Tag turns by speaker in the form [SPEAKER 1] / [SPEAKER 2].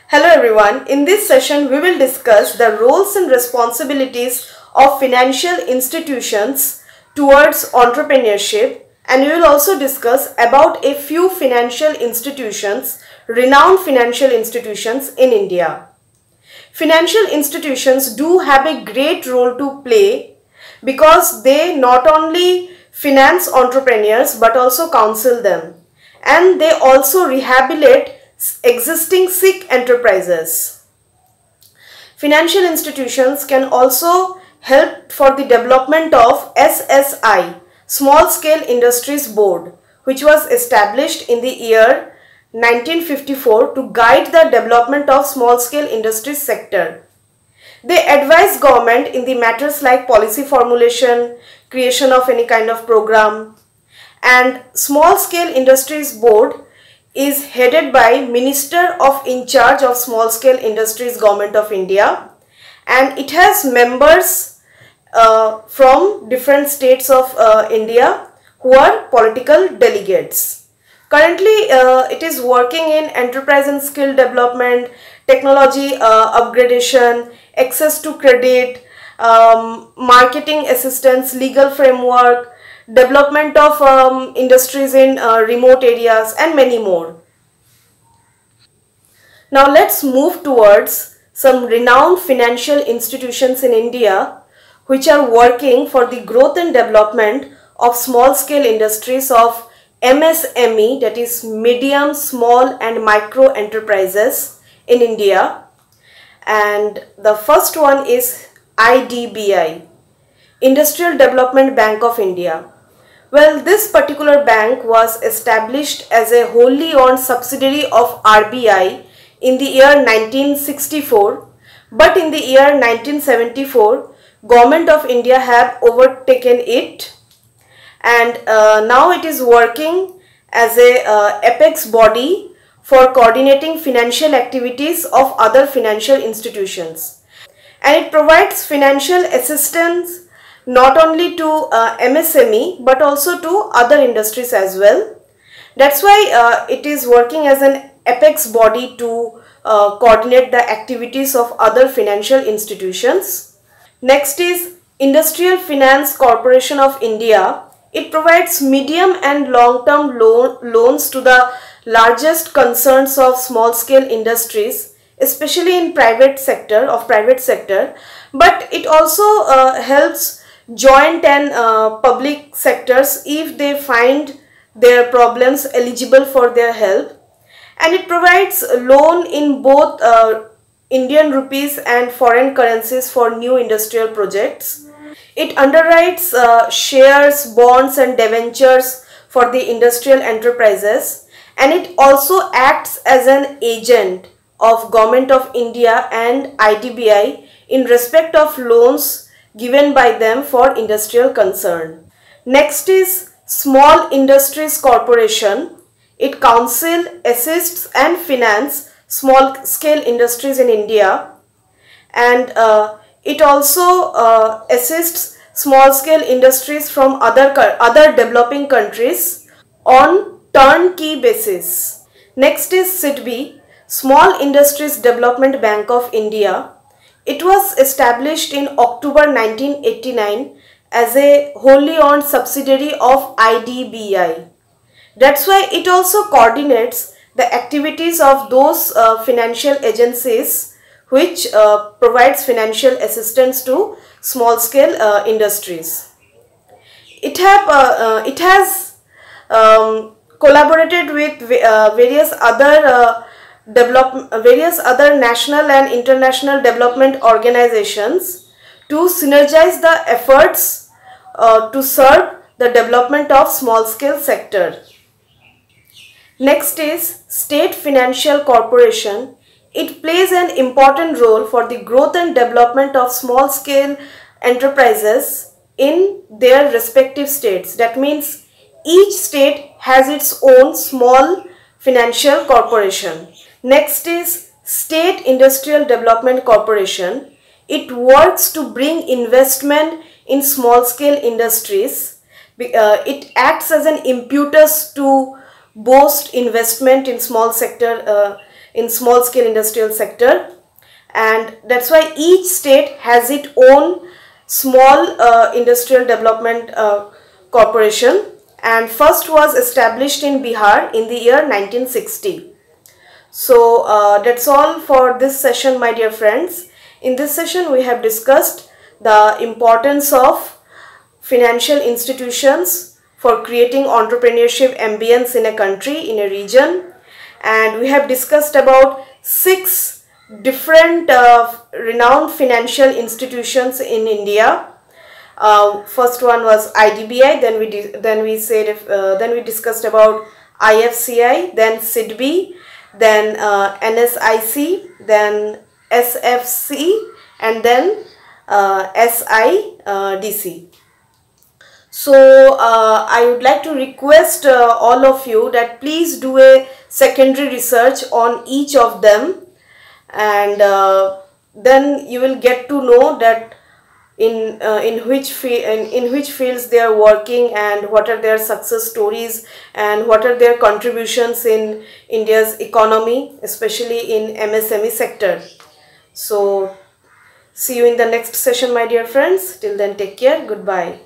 [SPEAKER 1] Hello everyone, in this session we will discuss the roles and responsibilities of financial institutions towards entrepreneurship, and we will also discuss about a few financial institutions, renowned financial institutions in India. Financial institutions do have a great role to play because they not only finance entrepreneurs but also counsel them, and they also rehabilitate existing sick enterprises. Financial institutions can also help for the development of SSI, Small Scale Industries Board, which was established in the year 1954 to guide the development of small scale industries sector. They advise government in the matters like policy formulation, creation of any kind of program, and Small Scale Industries Board is headed by Minister of in charge of Small Scale Industries, Government of India, and it has members from different states of India who are political delegates. Currently, it is working in enterprise and skill development, technology upgradation, access to credit, marketing assistance, legal framework, development of industries in remote areas, and many more. Now let's move towards some renowned financial institutions in India which are working for the growth and development of small scale industries of MSME, that is medium, small and micro enterprises in India. And the first one is IDBI, Industrial Development Bank of India. Well, this particular bank was established as a wholly owned subsidiary of RBI in the year 1964, but in the year 1974, Government of India have overtaken it, and now it is working as a apex body for coordinating financial activities of other financial institutions, and it provides financial assistance not only to MSME but also to other industries as well. That's why it is working as an apex body to coordinate the activities of other financial institutions. Next is Industrial Finance Corporation of India. It provides medium and long-term loans to the largest concerns of small-scale industries, especially in private sector, but it also helps joint and public sectors if they find their problems eligible for their help, and it provides loan in both Indian rupees and foreign currencies for new industrial projects. It underwrites shares, bonds and debentures for the industrial enterprises, and it also acts as an agent of Government of India and IDBI in respect of loans given by them for industrial concern. Next is Small Industries Corporation. It counsel, assists and finance small scale industries in India, and it also assists small scale industries from other developing countries on turnkey basis. Next is SIDBI, Small Industries Development Bank of India. It was established in October 1989 as a wholly owned subsidiary of IDBI. That's why it also coordinates the activities of those financial agencies which provides financial assistance to small scale industries. It has collaborated with various other national and international development organizations to synergize the efforts to serve the development of small scale sector. Next is State Financial Corporation. It plays an important role for the growth and development of small scale enterprises in their respective states. That means each state has its own small financial corporation. Next is State Industrial Development Corporation. It works to bring investment in small scale industries. It acts as an impetus to boost investment in small sector in small scale industrial sector, and that's why each state has its own small industrial development corporation, and first was established in Bihar in the year 1960. So that's all for this session, my dear friends. In this session we have discussed the importance of financial institutions for creating entrepreneurship ambience in a country, in a region, and we have discussed about 6 different renowned financial institutions in India. First one was IDBI, then we discussed about IFCI, then SIDBI, then NSIC, then SFC, and then SIDC. So I would like to request all of you that please do a secondary research on each of them, and then you will get to know that in which fields they are working, and what are their success stories, and what are their contributions in India's economy, especially in MSME sector. So see you in the next session, my dear friends. Till then, take care. Goodbye.